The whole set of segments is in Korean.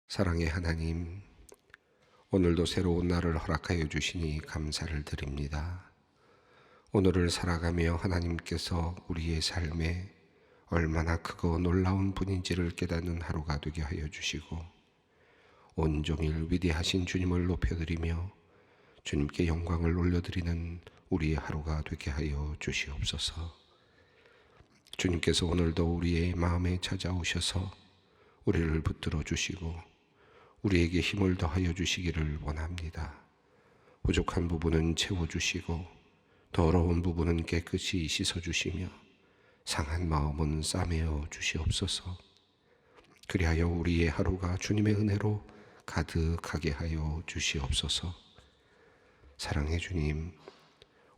사랑의 하나님, 오늘도 새로운 날을 허락하여 주시니 감사를 드립니다. 오늘을 살아가며 하나님께서 우리의 삶에 얼마나 크고 놀라운 분인지를 깨닫는 하루가 되게 하여 주시고, 온종일 위대하신 주님을 높여드리며 주님께 영광을 올려드리는 우리의 하루가 되게 하여 주시옵소서. 주님께서 오늘도 우리의 마음에 찾아오셔서 우리를 붙들어 주시고 우리에게 힘을 더하여 주시기를 원합니다. 부족한 부분은 채워주시고 더러운 부분은 깨끗이 씻어주시며 상한 마음은 싸매어 주시옵소서. 그리하여 우리의 하루가 주님의 은혜로 가득하게 하여 주시옵소서. 사랑의 주님,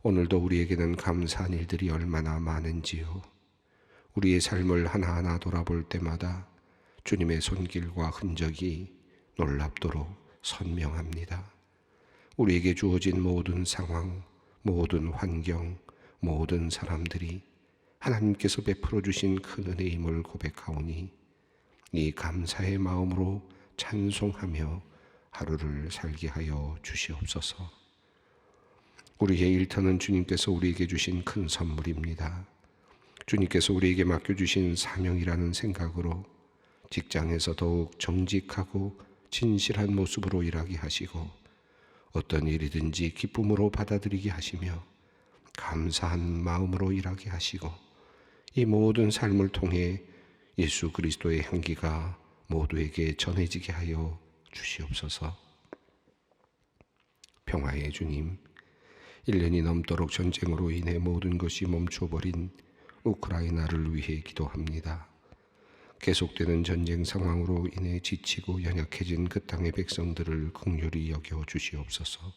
오늘도 우리에게는 감사한 일들이 얼마나 많은지요. 우리의 삶을 하나하나 돌아볼 때마다 주님의 손길과 흔적이 놀랍도록 선명합니다. 우리에게 주어진 모든 상황, 모든 환경, 모든 사람들이 하나님께서 베풀어 주신 큰 은혜임을 고백하오니 이 감사의 마음으로 찬송하며 하루를 살게 하여 주시옵소서. 우리의 일터는 주님께서 우리에게 주신 큰 선물입니다. 주님께서 우리에게 맡겨주신 사명이라는 생각으로 직장에서 더욱 정직하고 진실한 모습으로 일하게 하시고 어떤 일이든지 기쁨으로 받아들이게 하시며 감사한 마음으로 일하게 하시고 이 모든 삶을 통해 예수 그리스도의 향기가 모두에게 전해지게 하여 주시옵소서. 평화의 주님, 1년이 넘도록 전쟁으로 인해 모든 것이 멈춰버린 우크라이나를 위해 기도합니다. 계속되는 전쟁 상황으로 인해 지치고 연약해진 그 땅의 백성들을 긍휼히 여겨 주시옵소서.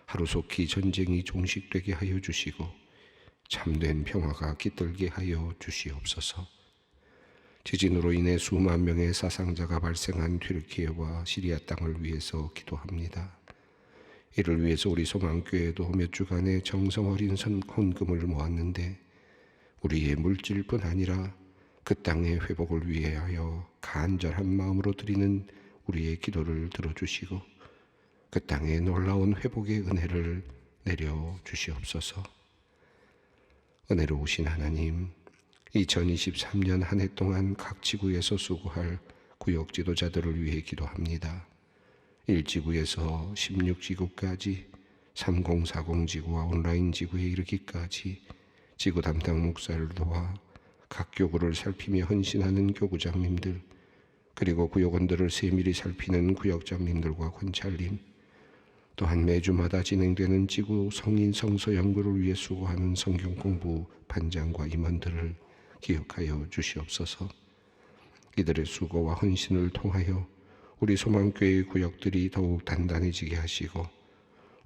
하루속히 전쟁이 종식되게 하여 주시고 참된 평화가 깃들게 하여 주시옵소서. 지진으로 인해 수만 명의 사상자가 발생한 튀르키예와 시리아 땅을 위해서 기도합니다. 이를 위해서 우리 소망교회도 몇 주간의 정성 어린 헌금을 모았는데 우리의 물질뿐 아니라 그 땅의 회복을 위하여 간절한 마음으로 드리는 우리의 기도를 들어주시고 그 땅에 놀라운 회복의 은혜를 내려 주시옵소서. 은혜로우신 하나님, 2023년 한 해 동안 각 지구에서 수고할 구역 지도자들을 위해 기도합니다. 1지구에서 16지구까지 3040 지구와 온라인 지구에 이르기까지 지구 담당 목사를 도와 각 교구를 살피며 헌신하는 교구장님들, 그리고 구역원들을 세밀히 살피는 구역장님들과 권찰님, 또한 매주마다 진행되는 지구 성인 성서 연구를 위해 수고하는 성경 공부 반장과 임원들을 기억하여 주시옵소서. 이들의 수고와 헌신을 통하여 우리 소망교회의 구역들이 더욱 단단해지게 하시고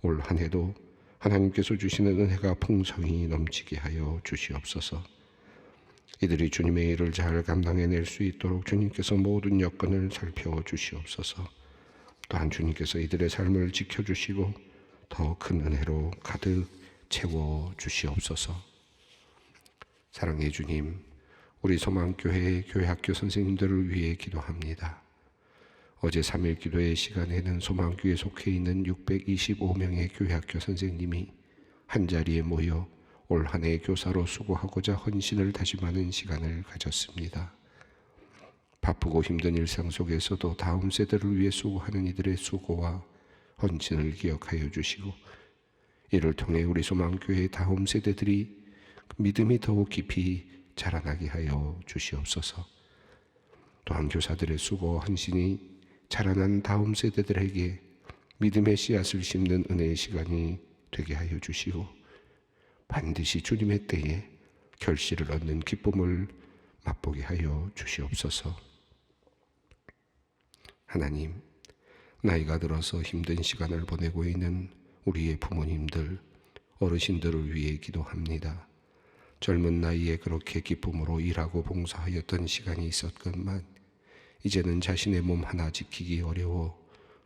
올 한 해도 하나님께서 주시는 은혜가 풍성히 넘치게 하여 주시옵소서. 이들이 주님의 일을 잘 감당해낼 수 있도록 주님께서 모든 여건을 살펴주시옵소서. 또한 주님께서 이들의 삶을 지켜주시고 더 큰 은혜로 가득 채워주시옵소서. 사랑의 주님, 우리 소망교회 교회학교 선생님들을 위해 기도합니다. 어제 3일 기도의 시간에는 소망교회에 속해 있는 625명의 교회학교 선생님이 한자리에 모여 올 한 해 교사로 수고하고자 헌신을 다짐하는 시간을 가졌습니다. 바쁘고 힘든 일상 속에서도 다음 세대를 위해 수고하는 이들의 수고와 헌신을 기억하여 주시고 이를 통해 우리 소망교회의 다음 세대들이 믿음이 더욱 깊이 자라나게 하여 주시옵소서. 또한 교사들의 수고와 헌신이 자라난 다음 세대들에게 믿음의 씨앗을 심는 은혜의 시간이 되게 하여 주시고 반드시 주님의 때에 결실을 얻는 기쁨을 맛보게 하여 주시옵소서. 하나님, 나이가 들어서 힘든 시간을 보내고 있는 우리의 부모님들, 어르신들을 위해 기도합니다. 젊은 나이에 그렇게 기쁨으로 일하고 봉사하였던 시간이 있었건만 이제는 자신의 몸 하나 지키기 어려워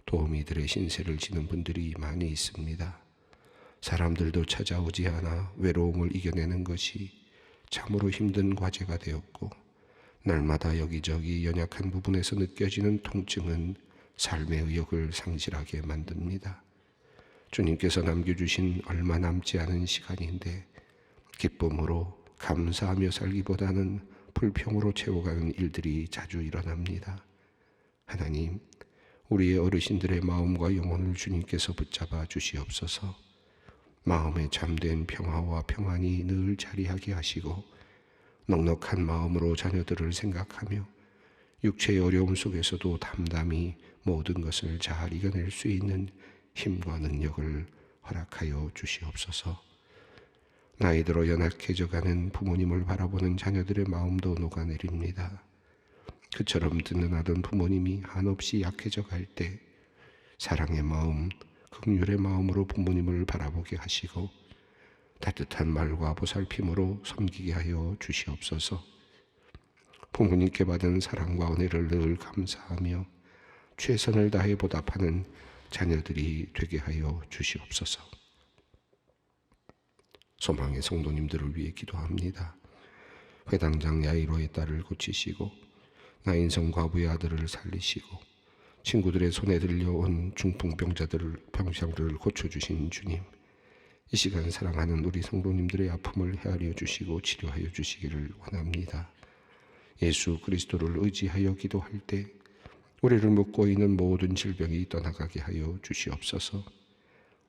도우미들의 신세를 지는 분들이 많이 있습니다. 사람들도 찾아오지 않아 외로움을 이겨내는 것이 참으로 힘든 과제가 되었고 날마다 여기저기 연약한 부분에서 느껴지는 통증은 삶의 의욕을 상실하게 만듭니다. 주님께서 남겨주신 얼마 남지 않은 시간인데 기쁨으로 감사하며 살기보다는 불평으로 채워가는 일들이 자주 일어납니다. 하나님, 우리의 어르신들의 마음과 영혼을 주님께서 붙잡아 주시옵소서. 마음에 잠든 평화와 평안이 늘 자리하게 하시고 넉넉한 마음으로 자녀들을 생각하며 육체의 어려움 속에서도 담담히 모든 것을 잘 이겨낼 수 있는 힘과 능력을 허락하여 주시옵소서. 나이 들어 연약해져가는 부모님을 바라보는 자녀들의 마음도 녹아내립니다. 그처럼 든든하던 부모님이 한없이 약해져 갈 때 사랑의 마음, 긍휼의 마음으로 부모님을 바라보게 하시고 따뜻한 말과 보살핌으로 섬기게 하여 주시옵소서. 부모님께 받은 사랑과 은혜를 늘 감사하며 최선을 다해 보답하는 자녀들이 되게 하여 주시옵소서. 소망의 성도님들을 위해 기도합니다. 회당장 야이로의 딸을 고치시고 나인성 과부의 아들을 살리시고 친구들의 손에 들려온 병자들을 고쳐주신 주님, 이 시간 사랑하는 우리 성도님들의 아픔을 헤아려 주시고 치료하여 주시기를 원합니다. 예수 그리스도를 의지하여 기도할 때 우리를 묶고 있는 모든 질병이 떠나가게 하여 주시옵소서.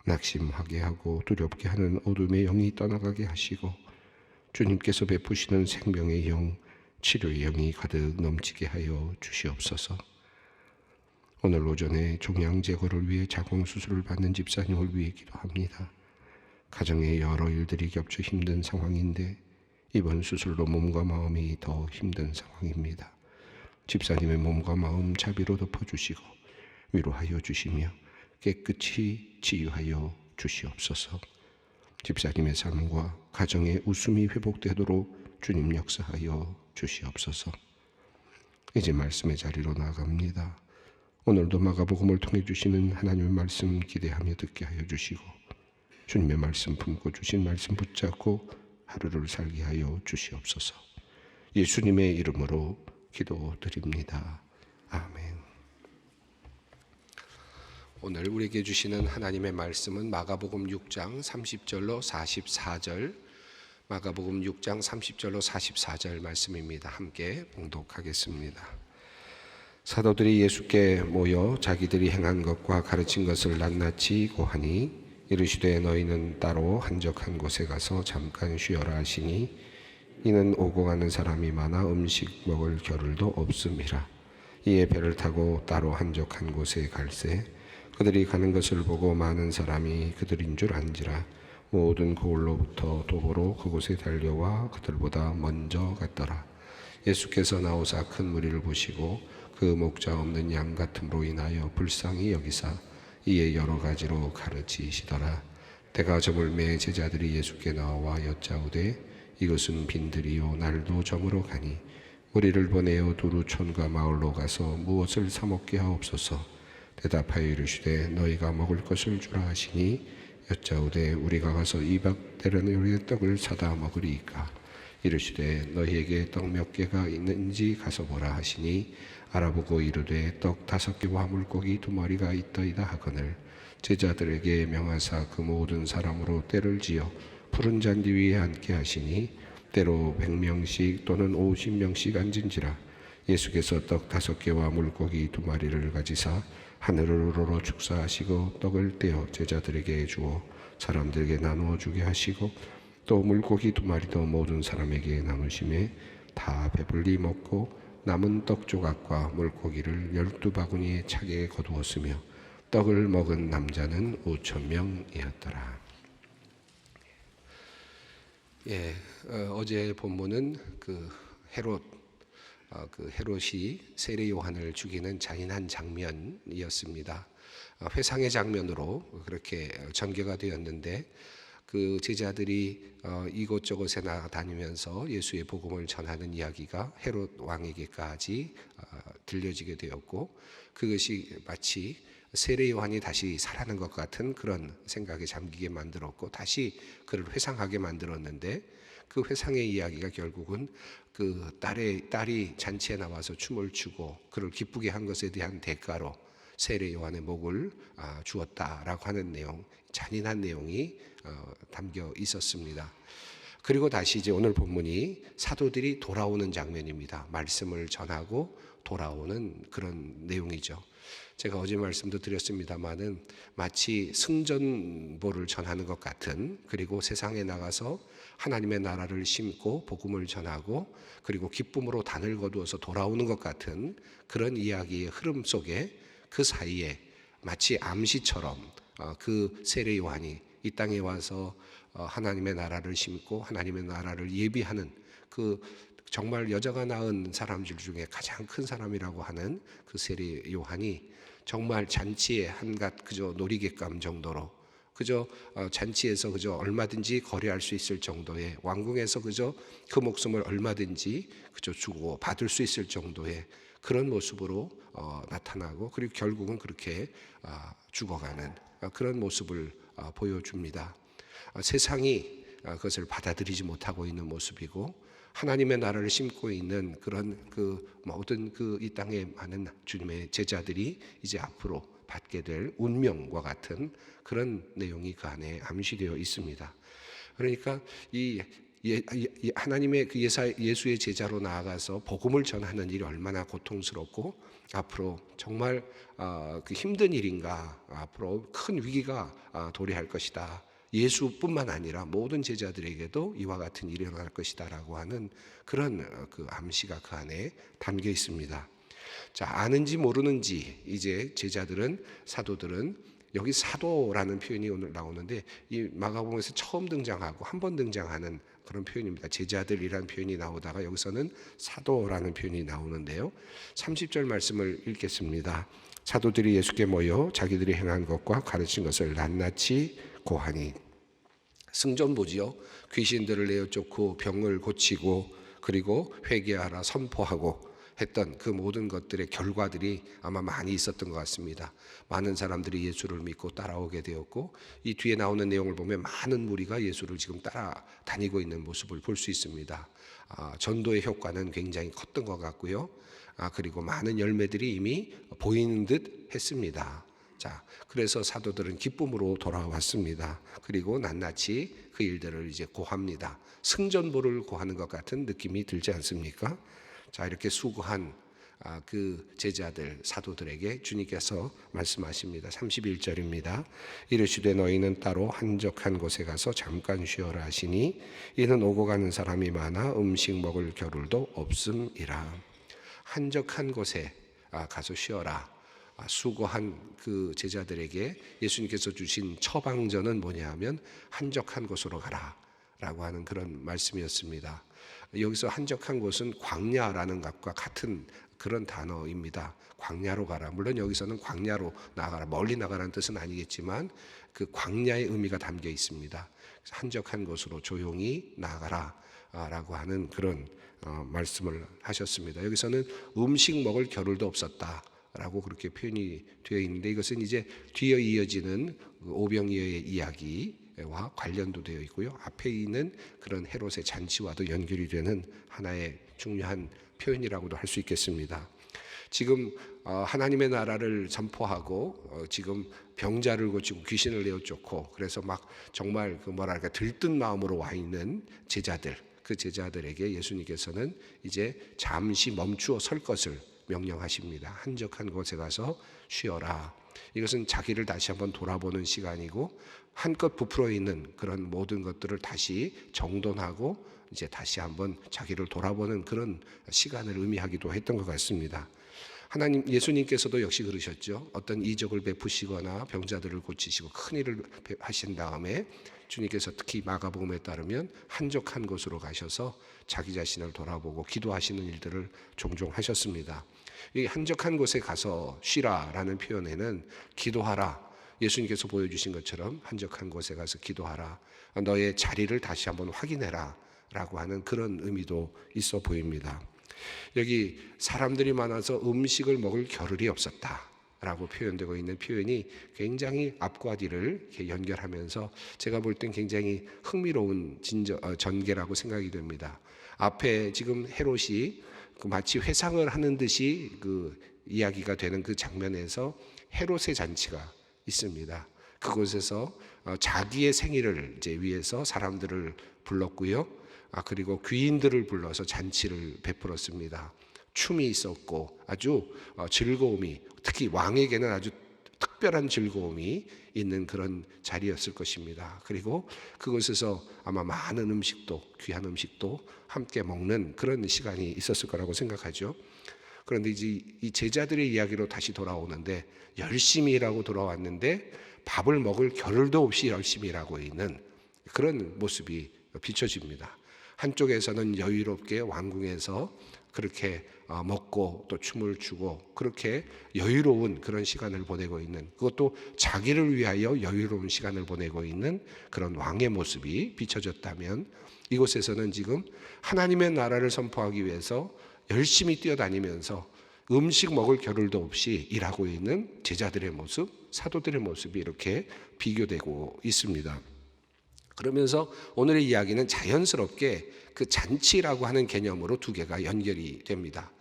낙심하게 하고 두렵게 하는 어둠의 영이 떠나가게 하시고 주님께서 베푸시는 생명의 영, 치료의 영이 가득 넘치게 하여 주시옵소서. 오늘 오전에 종양 제거를 위해 자궁수술을 받는 집사님을 위해 기도합니다. 가정에 여러 일들이 겹쳐 힘든 상황인데 이번 수술로 몸과 마음이 더 힘든 상황입니다. 집사님의 몸과 마음 자비로 덮어주시고 위로하여 주시며 깨끗이 치유하여 주시옵소서. 집사님의 삶과 가정의 웃음이 회복되도록 주님 역사하여 주시옵소서. 이제 말씀의 자리로 나아갑니다. 오늘도 마가복음을 통해 주시는 하나님의 말씀 기대하며 듣게 하여 주시고 주님의 말씀 품고 주신 말씀 붙잡고 하루를 살게 하여 주시옵소서. 예수님의 이름으로 기도드립니다. 아멘. 오늘 우리에게 주시는 하나님의 말씀은 마가복음 6장 30절로 44절, 마가복음 6장 30절로 44절 말씀입니다. 함께 봉독하겠습니다. 사도들이 예수께 모여 자기들이 행한 것과 가르친 것을 낱낱이 고하니 이르시되 너희는 따로 한적한 곳에 가서 잠깐 쉬어라 하시니 이는 오고 가는 사람이 많아 음식 먹을 겨를도 없음이라. 이에 배를 타고 따로 한적한 곳에 갈새 그들이 가는 것을 보고 많은 사람이 그들인 줄 안지라. 모든 고을로부터 도보로 그곳에 달려와 그들보다 먼저 갔더라. 예수께서 나오사 큰 무리를 보시고 그 목자 없는 양 같음으로 인하여 불쌍히 여기사 이에 여러 가지로 가르치시더라. 때가 저물매 제자들이 예수께 나와 여짜오되 이것은 빈들이요 날도 저물어 가니 우리를 보내어 두루 촌과 마을로 가서 무엇을 사 먹게 하옵소서. 대답하여 이르시되 너희가 먹을 것을 주라 하시니 여짜오되 우리가 가서 200데나리온의 떡을 사다 먹으리이까. 이르시되 너희에게 떡 몇 개가 있는지 가서 보라 하시니 알아보고 이르되 떡 5개와 물고기 2마리가 있더이다 하거늘 제자들에게 명하사 그 모든 사람으로 때를 지어 푸른 잔디 위에 앉게 하시니 때로 100명씩 또는 50명씩 앉은지라. 예수께서 떡 5개와 물고기 2마리를 가지사 하늘을 우러러 축사하시고 떡을 떼어 제자들에게 주어 사람들에게 나누어 주게 하시고 또 물고기 2마리도 모든 사람에게 나누심에 다 배불리 먹고 남은 떡 조각과 물고기를 12바구니에 차게 거두었으며 떡을 먹은 남자는 5,000명이었더라. 어제 본문은 헤롯이 세례 요한을 죽이는 잔인한 장면이었습니다. 회상의 장면으로 그렇게 전개가 되었는데 그 제자들이 이곳저곳에 나다니면서 예수의 복음을 전하는 이야기가 헤롯 왕에게까지 들려지게 되었고 그것이 마치 세례 요한이 다시 살아난 것 같은 그런 생각에 잠기게 만들었고 다시 그를 회상하게 만들었는데 그 회상의 이야기가 결국은 그 딸이 잔치에 나와서 춤을 추고 그를 기쁘게 한 것에 대한 대가로 세례 요한의 목을 주었다라고 하는 내용, 잔인한 내용이 담겨 있었습니다. 그리고 다시 이제 오늘 본문이 사도들이 돌아오는 장면입니다. 말씀을 전하고 돌아오는 그런 내용이죠. 제가 어제 말씀도 드렸습니다마는 마치 승전보를 전하는 것 같은, 그리고 세상에 나가서 하나님의 나라를 심고 복음을 전하고 그리고 기쁨으로 단을 거두어서 돌아오는 것 같은 그런 이야기의 흐름 속에 그 사이에 마치 암시처럼 그 세례 요한이 이 땅에 와서 하나님의 나라를 심고 하나님의 나라를 예비하는 그 정말 여자가 낳은 사람들 중에 가장 큰 사람이라고 하는 그 세례 요한이 정말 잔치에 한갓 그저 놀이객감 정도로, 그저 잔치에서 그저 얼마든지 거래할 수 있을 정도의, 왕궁에서 그저 그 목숨을 얼마든지 그저 주고 받을 수 있을 정도의 그런 모습으로 나타나고, 그리고 결국은 그렇게 죽어가는 그런 모습을 보여줍니다. 세상이 그것을 받아들이지 못하고 있는 모습이고, 하나님의 나라를 심고 있는 그런 그 모든 그 이 땅에 많은 주님의 제자들이 이제 앞으로 받게 될 운명과 같은 그런 내용이 그 안에 암시되어 있습니다. 그러니까 이 하나님의 그 예수의 제자로 나아가서 복음을 전하는 일이 얼마나 고통스럽고 앞으로 정말 그 힘든 일인가, 앞으로 큰 위기가 도래할 것이다. 예수뿐만 아니라 모든 제자들에게도 이와 같은 일이 일어날 것이다라고 하는 그런 그 암시가 그 안에 담겨 있습니다. 자, 아는지 모르는지 이제 제자들은, 사도들은, 여기 사도라는 표현이 오늘 나오는데 이 마가복음에서 처음 등장하고 한 번 등장하는 그런 표현입니다. 제자들이라는 표현이 나오다가 여기서는 사도라는 표현이 나오는데요. 30절 말씀을 읽겠습니다. 사도들이 예수께 모여 자기들이 행한 것과 가르친 것을 낱낱이 고하니. 승전보지요. 귀신들을 내어 쫓고 병을 고치고 그리고 회개하라 선포하고 했던 그 모든 것들의 결과들이 아마 많이 있었던 것 같습니다. 많은 사람들이 예수를 믿고 따라오게 되었고, 이 뒤에 나오는 내용을 보면 많은 무리가 예수를 지금 따라다니고 있는 모습을 볼 수 있습니다. 전도의 효과는 굉장히 컸던 것 같고요. 그리고 많은 열매들이 이미 보이는 듯 했습니다. 자, 그래서 사도들은 기쁨으로 돌아왔습니다. 그리고 낱낱이 그 일들을 이제 고합니다. 승전보를 고하는 것 같은 느낌이 들지 않습니까? 자, 이렇게 수고한 그 제자들, 사도들에게 주님께서 말씀하십니다. 31절입니다. 이르시되 너희는 따로 한적한 곳에 가서 잠깐 쉬어라 하시니 이는 오고 가는 사람이 많아 음식 먹을 겨를도 없음이라. 한적한 곳에 가서 쉬어라. 수고한 그 제자들에게 예수님께서 주신 처방전은 뭐냐 하면 한적한 곳으로 가라 라고 하는 그런 말씀이었습니다. 여기서 한적한 곳은 광야라는 것과 같은 그런 단어입니다. 광야로 가라. 물론 여기서는 광야로 나가라, 멀리 나가라는 뜻은 아니겠지만 그 광야의 의미가 담겨 있습니다. 한적한 곳으로 조용히 나가라 라고 하는 그런 말씀을 하셨습니다. 여기서는 음식 먹을 겨를도 없었다 라고 그렇게 표현이 되어 있는데, 이것은 이제 뒤에 이어지는 오병이어의 이야기와 관련도 되어 있고요. 앞에 있는 그런 헤롯의 잔치와도 연결이 되는 하나의 중요한 표현이라고도 할 수 있겠습니다. 지금 하나님의 나라를 선포하고 지금 병자를 고치고 귀신을 내어 쫓고, 그래서 막 정말 그 뭐랄까 들뜬 마음으로 와 있는 제자들, 그 제자들에게 예수님께서는 이제 잠시 멈추어 설 것을 명령하십니다. 한적한 곳에 가서 쉬어라. 이것은 자기를 다시 한번 돌아보는 시간이고, 한껏 부풀어 있는 그런 모든 것들을 다시 정돈하고 이제 다시 한번 자기를 돌아보는 그런 시간을 의미하기도 했던 것 같습니다. 하나님, 예수님께서도 역시 그러셨죠. 어떤 이적을 베푸시거나 병자들을 고치시고 큰 일을 하신 다음에 주님께서 특히 마가복음에 따르면 한적한 곳으로 가셔서 자기 자신을 돌아보고 기도하시는 일들을 종종 하셨습니다. 이 한적한 곳에 가서 쉬라라는 표현에는 기도하라, 예수님께서 보여주신 것처럼 한적한 곳에 가서 기도하라, 너의 자리를 다시 한번 확인해라 라고 하는 그런 의미도 있어 보입니다. 여기 사람들이 많아서 음식을 먹을 겨를이 없었다 라고 표현되고 있는 표현이 굉장히 앞과 뒤를 이렇게 연결하면서 제가 볼 땐 굉장히 흥미로운 전개라고 생각이 됩니다. 앞에 지금 헤롯이 마치 회상을 하는 듯이 그 이야기가 되는 그 장면에서 헤롯의 잔치가 있습니다. 그곳에서 자기의 생일을 이제 위해서 사람들을 불렀고요. 그리고 귀인들을 불러서 잔치를 베풀었습니다. 춤이 있었고 아주 즐거움이, 특히 왕에게는 아주 특별한 즐거움이 있는 그런 자리였을 것입니다. 그리고 그곳에서 아마 많은 음식도, 귀한 음식도 함께 먹는 그런 시간이 있었을 거라고 생각하죠. 그런데 이제 이 제자들의 이야기로 다시 돌아오는데, 열심히 일하고 돌아왔는데 밥을 먹을 겨를도 없이 열심히 일하고 있는 그런 모습이 비춰집니다. 한쪽에서는 여유롭게 왕궁에서 그렇게 먹고 또 춤을 추고 그렇게 여유로운 그런 시간을 보내고 있는, 그것도 자기를 위하여 여유로운 시간을 보내고 있는 그런 왕의 모습이 비춰졌다면, 이곳에서는 지금 하나님의 나라를 선포하기 위해서 열심히 뛰어다니면서 음식 먹을 겨를도 없이 일하고 있는 제자들의 모습, 사도들의 모습이 이렇게 비교되고 있습니다. 그러면서 오늘의 이야기는 자연스럽게 그 잔치라고 하는 개념으로 두 개가 연결이 됩니다.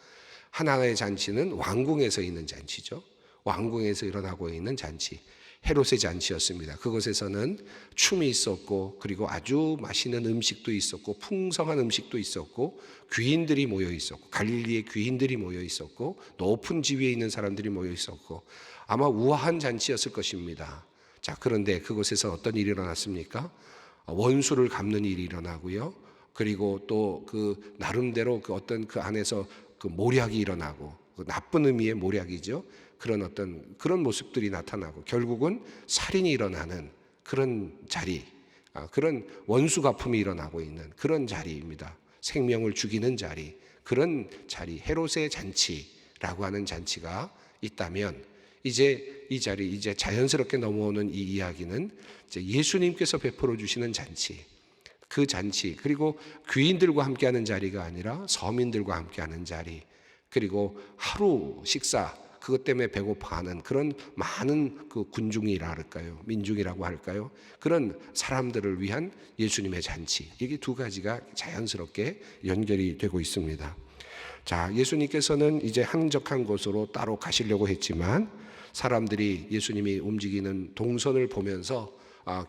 하나의 잔치는 왕궁에서 있는 잔치죠. 왕궁에서 일어나고 있는 잔치, 헤롯의 잔치였습니다. 그곳에서는 춤이 있었고, 그리고 아주 맛있는 음식도 있었고, 풍성한 음식도 있었고, 귀인들이 모여 있었고, 갈릴리의 귀인들이 모여 있었고, 높은 지위에 있는 사람들이 모여 있었고, 아마 우아한 잔치였을 것입니다. 자, 그런데 그곳에서 어떤 일이 일어났습니까? 원수를 갚는 일이 일어나고요. 그리고 또 그 나름대로 그 어떤 그 안에서 그 모략이 일어나고, 그 나쁜 의미의 모략이죠. 그런 모습들이 나타나고, 결국은 살인이 일어나는 그런 자리, 그런 원수 갚음이 일어나고 있는 그런 자리입니다. 생명을 죽이는 자리, 그런 자리, 헤롯의 잔치라고 하는 잔치가 있다면, 이제 이 자리, 이제 자연스럽게 넘어오는 이 이야기는 이제 예수님께서 베풀어 주시는 잔치, 그 잔치, 그리고 귀인들과 함께하는 자리가 아니라 서민들과 함께하는 자리, 그리고 하루 식사, 그것 때문에 배고파하는 그런 많은 그 군중이라 할까요, 민중이라고 할까요, 그런 사람들을 위한 예수님의 잔치, 이게 두 가지가 자연스럽게 연결이 되고 있습니다. 자, 예수님께서는 이제 한적한 곳으로 따로 가시려고 했지만, 사람들이 예수님이 움직이는 동선을 보면서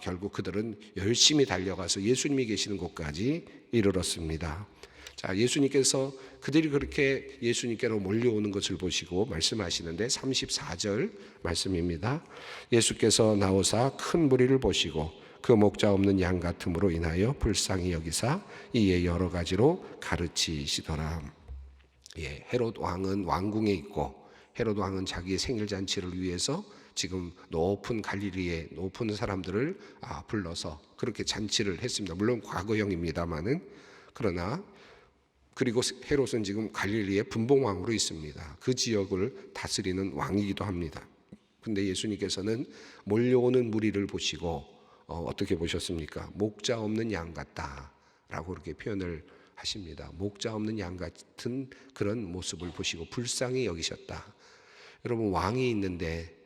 결국 그들은 열심히 달려가서 예수님이 계시는 곳까지 이르렀습니다. 자, 예수님께서 그들이 그렇게 예수님께로 몰려오는 것을 보시고 말씀하시는데, 34절 말씀입니다. 예수께서 나오사 큰 무리를 보시고 그 목자 없는 양 같음으로 인하여 불쌍히 여기사 이에 여러 가지로 가르치시더라. 예, 헤롯 왕은 왕궁에 있고, 헤롯 왕은 자기의 생일 잔치를 위해서 지금 높은 갈릴리의 높은 사람들을 불러서 그렇게 잔치를 했습니다. 물론 과거형입니다만은, 그러나 그리고 헤롯은 지금 갈릴리의 분봉왕으로 있습니다. 그 지역을 다스리는 왕이기도 합니다. 근데 예수님께서는 몰려오는 무리를 보시고 어떻게 보셨습니까? 목자 없는 양 같다라고 그렇게 표현을 하십니다. 목자 없는 양 같은 그런 모습을 보시고 불쌍히 여기셨다. 여러분, 왕이 있는데,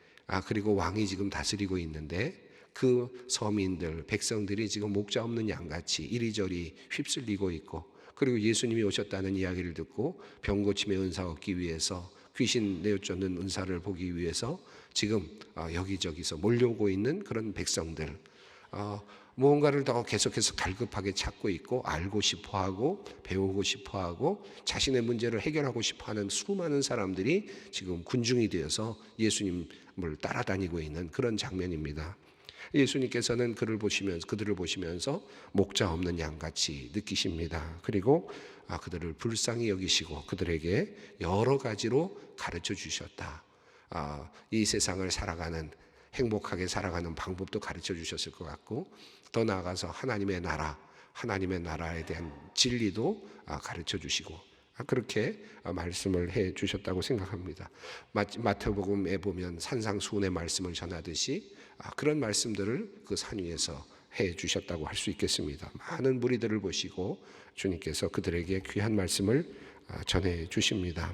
그리고 왕이 지금 다스리고 있는데, 그 서민들, 백성들이 지금 목자 없는 양같이 이리저리 휩쓸리고 있고, 그리고 예수님이 오셨다는 이야기를 듣고 병 고침의 은사 얻기 위해서, 귀신 내어쫓는 은사를 보기 위해서 지금 여기저기서 몰려오고 있는 그런 백성들, 무언가를 더 계속해서 갈급하게 찾고 있고, 알고 싶어하고 배우고 싶어하고 자신의 문제를 해결하고 싶어하는 수많은 사람들이 지금 군중이 되어서 예수님을 따라다니고 있는 그런 장면입니다. 예수님께서는 그들을 보시면서 목자 없는 양같이 느끼십니다. 그리고 그들을 불쌍히 여기시고 그들에게 여러 가지로 가르쳐 주셨다. 이 세상을 살아가는, 행복하게 살아가는 방법도 가르쳐 주셨을 것 같고, 더 나아가서 하나님의 나라에 대한 진리도 가르쳐 주시고, 그렇게 말씀을 해 주셨다고 생각합니다. 마태복음에 보면 산상수훈의 말씀을 전하듯이 그런 말씀들을 그 산 위에서 해 주셨다고 할 수 있겠습니다. 많은 무리들을 보시고 주님께서 그들에게 귀한 말씀을 전해 주십니다.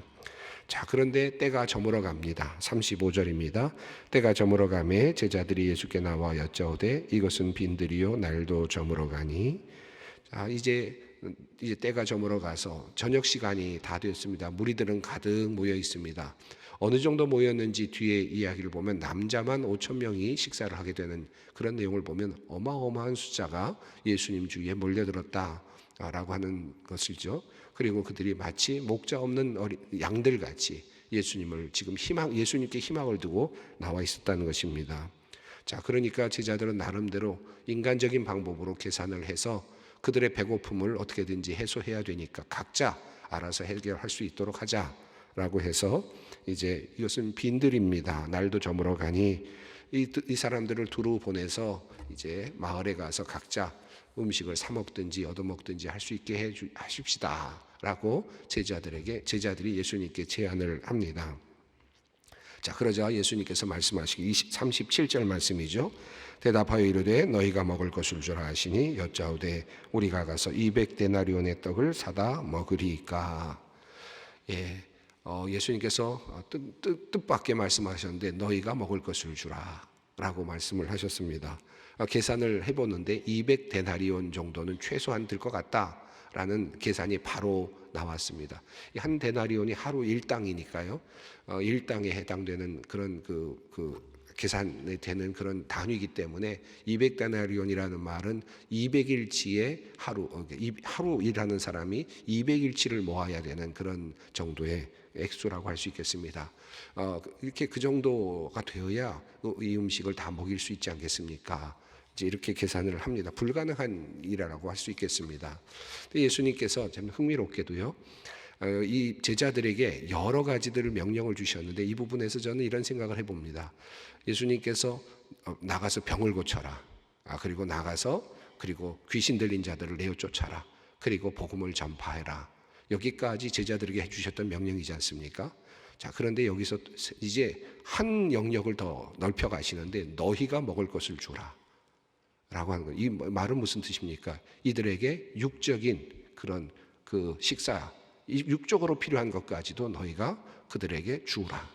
자, 그런데 때가 저물어 갑니다. 35절입니다. 때가 저물어 가매 제자들이 예수께 나와 여짜오되 이것은 빈들이요 날도 저물어 가니. 자, 이제 때가 저물어 가서 저녁 시간이 다 됐습니다. 무리들은 가득 모여 있습니다. 어느 정도 모였는지 뒤에 이야기를 보면 남자만 5천 명이 식사를 하게 되는 그런 내용을 보면 어마어마한 숫자가 예수님 주위에 몰려들었다라고 하는 것이죠. 그리고 그들이 마치 목자 없는 양들 같이 예수님을 지금 예수님께 희망을 두고 나와 있었다는 것입니다. 자, 그러니까 제자들은 나름대로 인간적인 방법으로 계산을 해서 그들의 배고픔을 어떻게든지 해소해야 되니까 각자 알아서 해결할 수 있도록 하자라고 해서 이제 이것은 빈들입니다. 날도 저물어 가니 이 사람들을 두루 보내서 이제 마을에 가서 각자 음식을 사 먹든지 얻어 먹든지 할 수 있게 하십시다라고 제자들이 예수님께 제안을 합니다. 자, 그러자 예수님께서 말씀하시기 37절 말씀이죠. 대답하여 이르되 너희가 먹을 것을 주라 하시니 여짜오되 우리가 가서 200데나리온의 떡을 사다 먹으리까. 예수님께서 뜻밖의 말씀하셨는데 너희가 먹을 것을 주라 라고 말씀을 하셨습니다. 계산을 해보는데 200데나리온 정도는 최소한 들 것 같다라는 계산이 바로 나왔습니다. 한 데나리온이 하루 일당이니까요. 일당에 해당되는 그런 계산이 되는 그런 단위이기 때문에 200데나리온이라는 말은 200일치의 하루 일하는 사람이 200일치를 모아야 되는 그런 정도의 액수라고 할 수 있겠습니다. 이렇게 그 정도가 되어야 이 음식을 다 먹일 수 있지 않겠습니까? 이제 이렇게 계산을 합니다. 불가능한 일이라고 할 수 있겠습니다. 예수님께서 참 흥미롭게도요, 이 제자들에게 여러 가지들을 명령을 주셨는데 이 부분에서 저는 이런 생각을 해봅니다. 예수님께서 나가서 병을 고쳐라. 그리고 그리고 귀신 들린 자들을 내어 쫓아라. 그리고 복음을 전파해라. 여기까지 제자들에게 해주셨던 명령이지 않습니까? 자, 그런데 여기서 이제 한 영역을 더 넓혀 가시는데 너희가 먹을 것을 주라 라고 하는 거예요. 이 말은 무슨 뜻입니까? 이들에게 육적인 그런 식사, 육적으로 필요한 것까지도 너희가 그들에게 주라.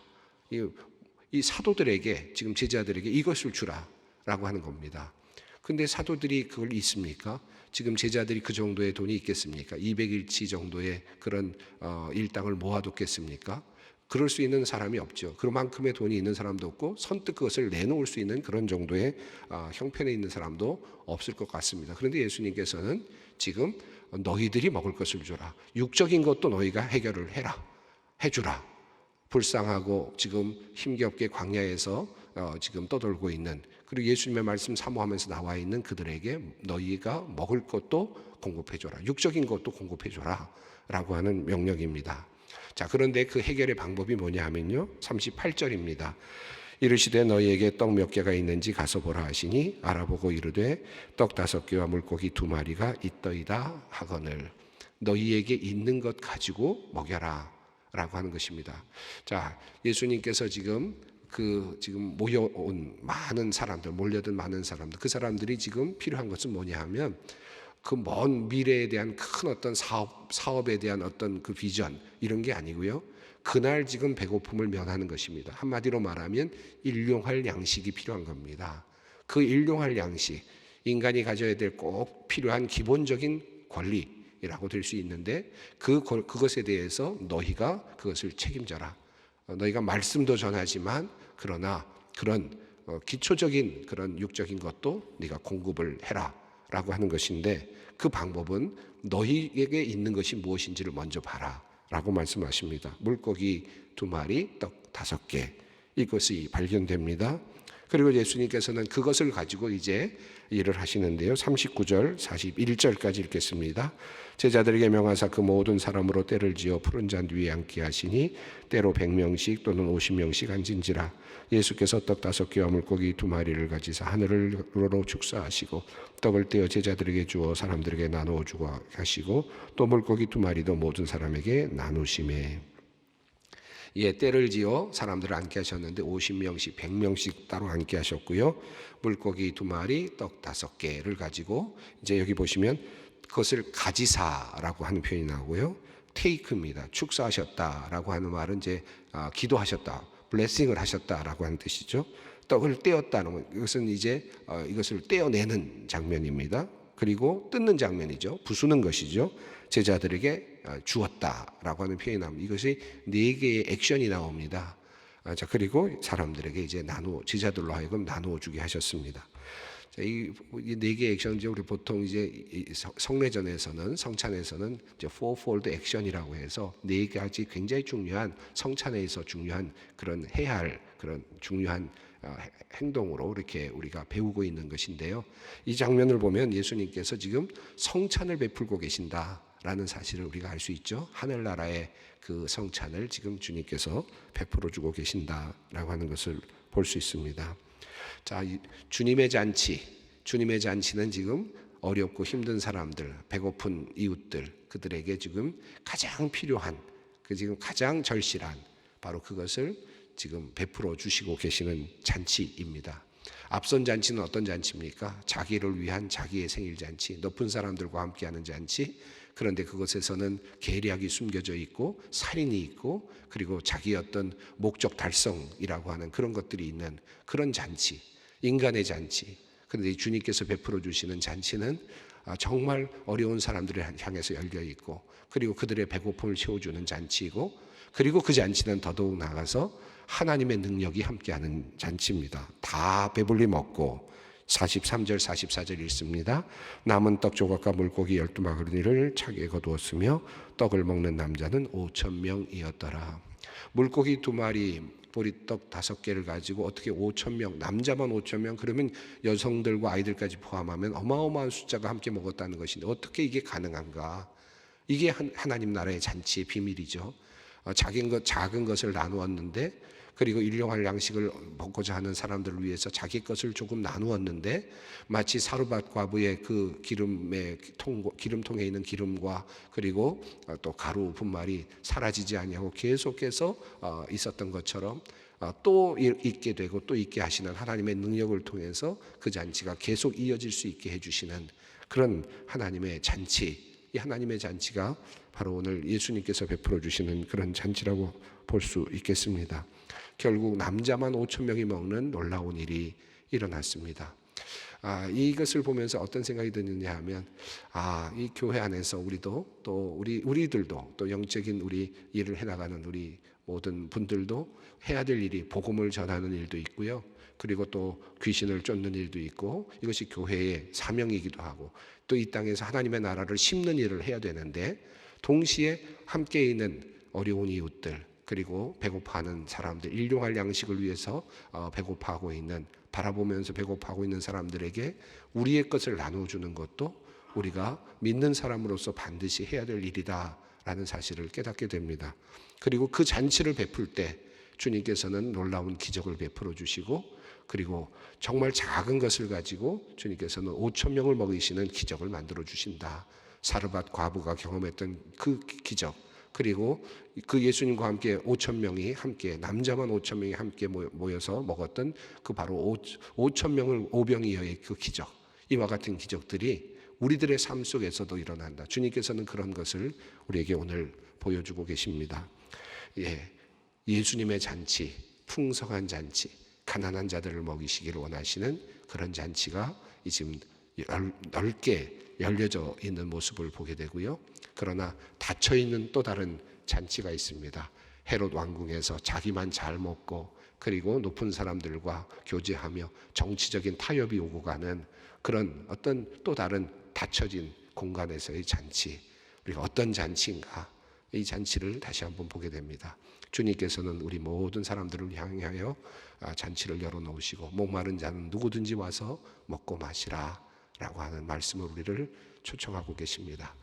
이 사도들에게, 지금 제자들에게 이것을 주라 라고 하는 겁니다. 근데 사도들이 그걸 있습니까? 지금 제자들이 그 정도의 돈이 있겠습니까? 200일치 정도의 그런 일당을 모아뒀겠습니까? 그럴 수 있는 사람이 없죠. 그만큼의 돈이 있는 사람도 없고 선뜻 그것을 내놓을 수 있는 그런 정도의 형편에 있는 사람도 없을 것 같습니다. 그런데 예수님께서는 지금 너희들이 먹을 것을 주라. 육적인 것도 너희가 해결을 해주라. 불쌍하고 지금 힘겹게 광야에서 지금 떠돌고 있는, 그리고 예수님의 말씀 사모하면서 나와 있는 그들에게 너희가 먹을 것도 공급해줘라. 육적인 것도 공급해줘라 라고 하는 명령입니다. 자, 그런데 그 해결의 방법이 뭐냐 하면요, 38절입니다. 이르시되 너희에게 떡 몇 개가 있는지 가서 보라 하시니 알아보고 이르되 떡 5개와 물고기 2마리가 있더이다 하거늘. 너희에게 있는 것 가지고 먹여라 라고 하는 것입니다. 자, 예수님께서 지금 모여온 많은 사람들, 몰려든 많은 사람들, 그 사람들이 지금 필요한 것은 뭐냐 하면 그 먼 미래에 대한 큰 어떤 사업에 대한 어떤 그 비전, 이런 게 아니고요, 그날 지금 배고픔을 면하는 것입니다. 한마디로 말하면 일용할 양식이 필요한 겁니다. 그 일용할 양식, 인간이 가져야 될 꼭 필요한 기본적인 권리라고 될 수 있는데 그것에 대해서 너희가 그것을 책임져라. 너희가 말씀도 전하지만 그러나 그런 기초적인 그런 육적인 것도 네가 공급을 해라 라고 하는 것인데, 그 방법은 너희에게 있는 것이 무엇인지를 먼저 봐라 라고 말씀하십니다. 물고기 2마리, 떡 5개, 이것이 발견됩니다. 그리고 예수님께서는 그것을 가지고 이제 일을 하시는데요, 39절 41절까지 읽겠습니다. 제자들에게 명하사 그 모든 사람으로 때를 지어 푸른 잔 위에 앉게 하시니 때로 100명씩 또는 50명씩 앉은지라. 예수께서 떡 5개와 물고기 2마리를 가지사 하늘으로 축사하시고 떡을 떼어 제자들에게 주어 사람들에게 나누어 주고 하시고 또 물고기 2마리도 모든 사람에게 나누시매. 때를 지어 사람들을 앉게 하셨는데 50명씩 100명씩 따로 앉게 하셨고요, 물고기 2마리 떡 5개를 가지고 이제 여기 보시면 그것을 가지사라고 하는 표현이 나오고요, take입니다. 축사하셨다라고 하는 말은 이제 기도하셨다, blessing을 하셨다라고 하는 뜻이죠. 떡을 떼었다는 것, 이것은 이제 이것을 떼어내는 장면입니다. 그리고 뜯는 장면이죠. 부수는 것이죠. 제자들에게 주었다라고 하는 표현이 나옵니다. 이것이 4개의 액션이 나옵니다. 자, 그리고 사람들에게 이제 제자들로 하여금 나누어 주게 하셨습니다. 자, 이 4개의 액션, 우리 보통 이제 성례전에서는, 성찬에서는 이제 fourfold 액션이라고 해서 4가지 굉장히 중요한, 성찬에 있어 중요한 그런 해야 할 그런 중요한 행동으로 이렇게 우리가 배우고 있는 것인데요. 이 장면을 보면 예수님께서 지금 성찬을 베풀고 계신다라는 사실을 우리가 알 수 있죠. 하늘나라의 그 성찬을 지금 주님께서 베풀어 주고 계신다라고 하는 것을 볼 수 있습니다. 자, 주님의 잔치는 지금 어렵고 힘든 사람들, 배고픈 이웃들, 그들에게 지금 가장 필요한, 지금 가장 절실한 바로 그것을 지금 베풀어 주시고 계시는 잔치입니다. 앞선 잔치는 어떤 잔치입니까? 자기를 위한 자기의 생일 잔치, 높은 사람들과 함께하는 잔치. 그런데 그것에서는 계략이 숨겨져 있고 살인이 있고 그리고 자기의 어떤 목적 달성이라고 하는 그런 것들이 있는 그런 잔치, 인간의 잔치. 그런데 주님께서 베풀어 주시는 잔치는 정말 어려운 사람들을 향해서 열려 있고 그리고 그들의 배고픔을 채워주는 잔치이고 그리고 그 잔치는 더더욱 나아가서 하나님의 능력이 함께하는 잔치입니다. 다 배불리 먹고 43절 44절 읽습니다. 남은 떡 조각과 물고기 12마리를 차게 거두었으며 떡을 먹는 남자는 5,000명이었더라. 물고기 2마리, 보리떡 5개를 가지고 어떻게 5,000명, 남자만 5,000명, 그러면 여성들과 아이들까지 포함하면 어마어마한 숫자가 함께 먹었다는 것인데 어떻게 이게 가능한가? 이게 하나님 나라의 잔치의 비밀이죠. 작은 것을 나누었는데 그리고 일용할 양식을 먹고자 하는 사람들을 위해서 자기 것을 조금 나누었는데 마치 사르밧 과부의 그 기름통에 있는 기름과 그리고 또 가루 분말이 사라지지 아니하고 계속해서 있었던 것처럼 또 있게 되고 또 있게 하시는 하나님의 능력을 통해서 그 잔치가 계속 이어질 수 있게 해주시는 그런 하나님의 잔치, 이 하나님의 잔치가 바로 오늘 예수님께서 베풀어 주시는 그런 잔치라고 볼 수 있겠습니다. 결국 남자만 5,000명이 먹는 놀라운 일이 일어났습니다. 이것을 보면서 어떤 생각이 드느냐 하면 이 교회 안에서 우리도 또 우리들도 또 영적인 우리 일을 해나가는 우리 모든 분들도 해야 될 일이 복음을 전하는 일도 있고요. 그리고 또 귀신을 쫓는 일도 있고 이것이 교회의 사명이기도 하고 또 이 땅에서 하나님의 나라를 심는 일을 해야 되는데 동시에 함께 있는 어려운 이웃들 그리고 배고파하는 사람들, 일용할 양식을 위해서 배고파하고 있는, 바라보면서 배고파하고 있는 사람들에게 우리의 것을 나눠주는 것도 우리가 믿는 사람으로서 반드시 해야 될 일이다라는 사실을 깨닫게 됩니다. 그리고 그 잔치를 베풀 때 주님께서는 놀라운 기적을 베풀어 주시고 그리고 정말 작은 것을 가지고 주님께서는 5,000명을 먹이시는 기적을 만들어 주신다. 사르밧 과부가 경험했던 그 기적, 그리고 그 예수님과 함께 5,000명이 함께, 남자만 5,000명이 함께 모여서 먹었던 그 바로 5,000명을 오병이어의 그 기적, 이와 같은 기적들이 우리들의 삶 속에서도 일어난다. 주님께서는 그런 것을 우리에게 오늘 보여주고 계십니다. 예수님의 잔치, 풍성한 잔치, 가난한 자들을 먹이시기를 원하시는 그런 잔치가 지금 넓게 열려져 있는 모습을 보게 되고요. 그러나 닫혀 있는 또 다른 잔치가 있습니다. 헤롯 왕궁에서 자기만 잘 먹고 그리고 높은 사람들과 교제하며 정치적인 타협이 오고 가는 그런 어떤 또 다른 닫혀진 공간에서의 잔치, 우리가 어떤 잔치인가, 이 잔치를 다시 한번 보게 됩니다. 주님께서는 우리 모든 사람들을 향하여 잔치를 열어놓으시고 목마른 자는 누구든지 와서 먹고 마시라 라고 하는 말씀을 우리를 초청하고 계십니다.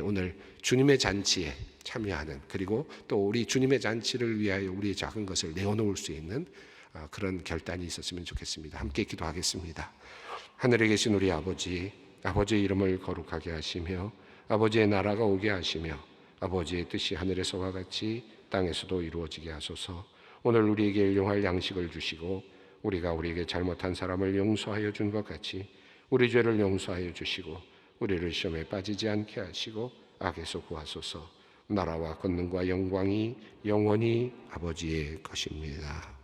오늘 주님의 잔치에 참여하는, 그리고 또 우리 주님의 잔치를 위하여 우리의 작은 것을 내어놓을 수 있는 그런 결단이 있었으면 좋겠습니다. 함께 기도하겠습니다. 하늘에 계신 우리 아버지, 아버지의 이름을 거룩하게 하시며 아버지의 나라가 오게 하시며 아버지의 뜻이 하늘에서와 같이 땅에서도 이루어지게 하소서. 오늘 우리에게 일용할 양식을 주시고 우리가 우리에게 잘못한 사람을 용서하여 준 것 같이 우리 죄를 용서하여 주시고 우리를 시험에 빠지지 않게 하시고 악에서 구하소서. 나라와 권능과 영광이 영원히 아버지의 것입니다.